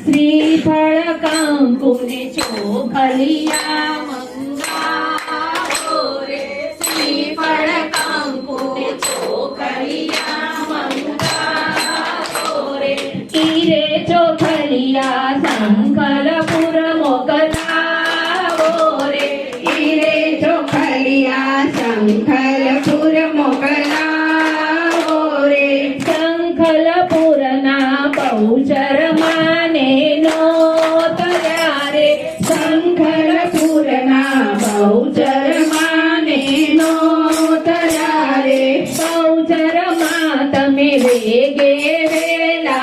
श्रीफळ कंकुने चोखलिया मंगाओ रे श्रीफळ कंकुने चोखलिया मंगाओ रे ईरे चोखलिया संकलपुर मोकलाओ रे ईरे चोखलिया संकलपुर मोकलाओ रे संकलपुरना बहुचर माने नोतर्या रे संकलपुरना बहुचर माने नोतर्या रे बहुचर मात में वेगे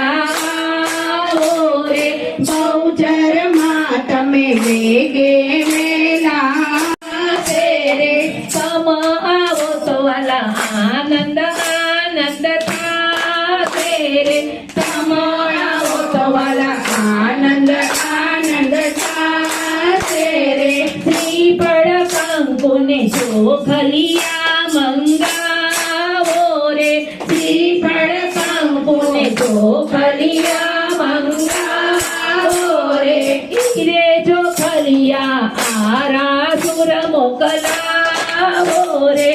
वेलाओ रे बहुचर मात में वेगे वेला रे तम आवो तो वाला आनंद आनंद था रे तम आवो तो वाला आनंद आनंद छासे रे श्रीफळ कंकुने चोखलिया मंगावो रे श्रीफळ कंकुने चोखलिया मंगावो रे ईरे चोखलिया आरासुर मोकलावो रे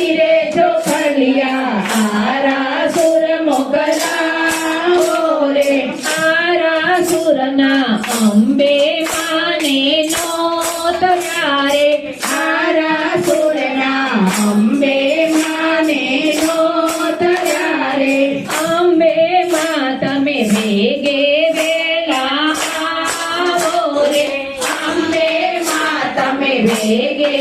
ईरे चोखलिया आरासुर मोकलावो रे आरासुरना अंबे माने नोतर्या रे आरासुरना अंबे माने नोतर्या रे अंबे मात में वेगे वेलाओ रे अंबे मात में वेगे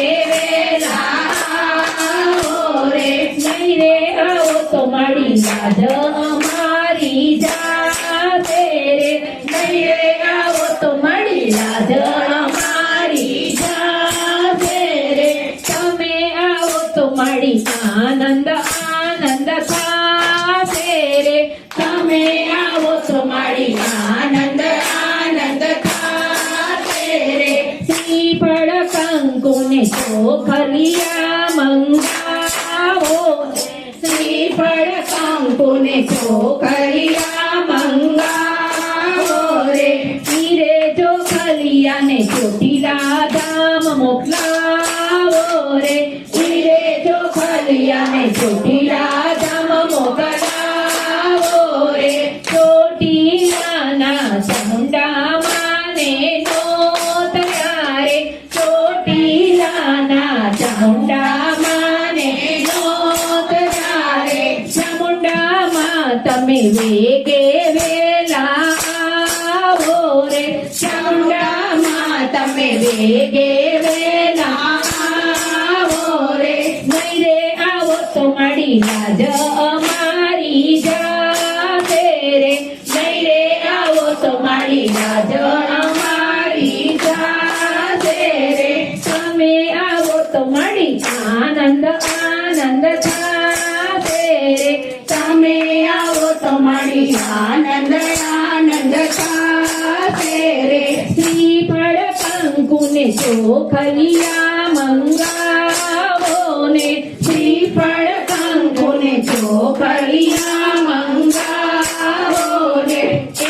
वेलाओ रे नहीं रे आओ तो मड़ी लाज हमारी जाते रे नहीं रे आओ तो मड़ी लाज हमारी जाते रे तमे आओ तो मड़ी आनंद आनंद खाते रे तमे आवो तो मारी आनंद आनंद खाते रे श्रीफळ कंकुने चोखलिया मंगावो श्रीफळ कंकुने चोखलिया मंगावो रे ईरे चोखलिया ने चोटीला धाम मोकलावो रे ईरे चोखलिया ने चोटीला धाम मोकलावो रे चोटीला ना चामुंडा माने नोतर्या रे चोटीला ना चामुंडा माने नोतर्या रे चामुंडा मात में वेगे वेलाओ रे चामुंडा मात में वेगे वेलाओ रे नहीं रे आवो तो मड़ी लाज हमारी जाते रे नहीं रे आवो तो मारी लाज हमारी जाते रे तमे आवो तो मड़ी आनंद आनंद थाते रे तमे आवो तो मारी आनंद आनंद छाते रे श्रीफळ कंकुने चोखलिया मंगावो ने श्रीफळ कंकुने चोखलिया मंगावो रे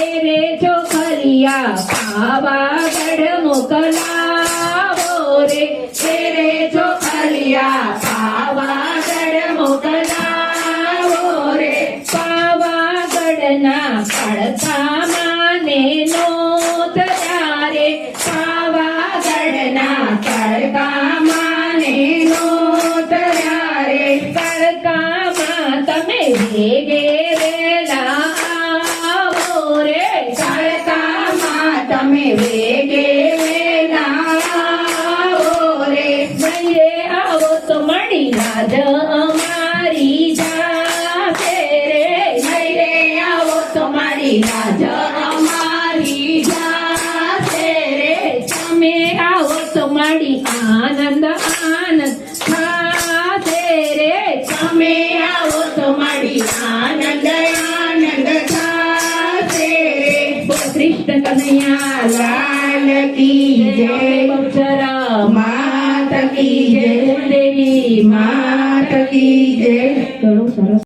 एरे चोखलिया पावागढ मोकलावो रे तेरे चोखलिया पावागढ मोकलावो रे पावागढना पडता माने नोतर्या रे पावागढना कळका माने नोतर्या रे कळका मात में वेगे वेलाओ रे कळका मात में वेगे वेलाओ रे नहीं रे आओ तो मड़ी लाज हमारी जाते रे नहीं रे आवो तो मारी लाज हमारी जाते रे तमे आओ तो मड़ी आनंद आनंद खाते रे तमे आवो तो मारी आनंद आनंद छाते रे कृष्ण कन्हैया लाल की जय बहुचरा मात की जय देवी मात की जय करो सरस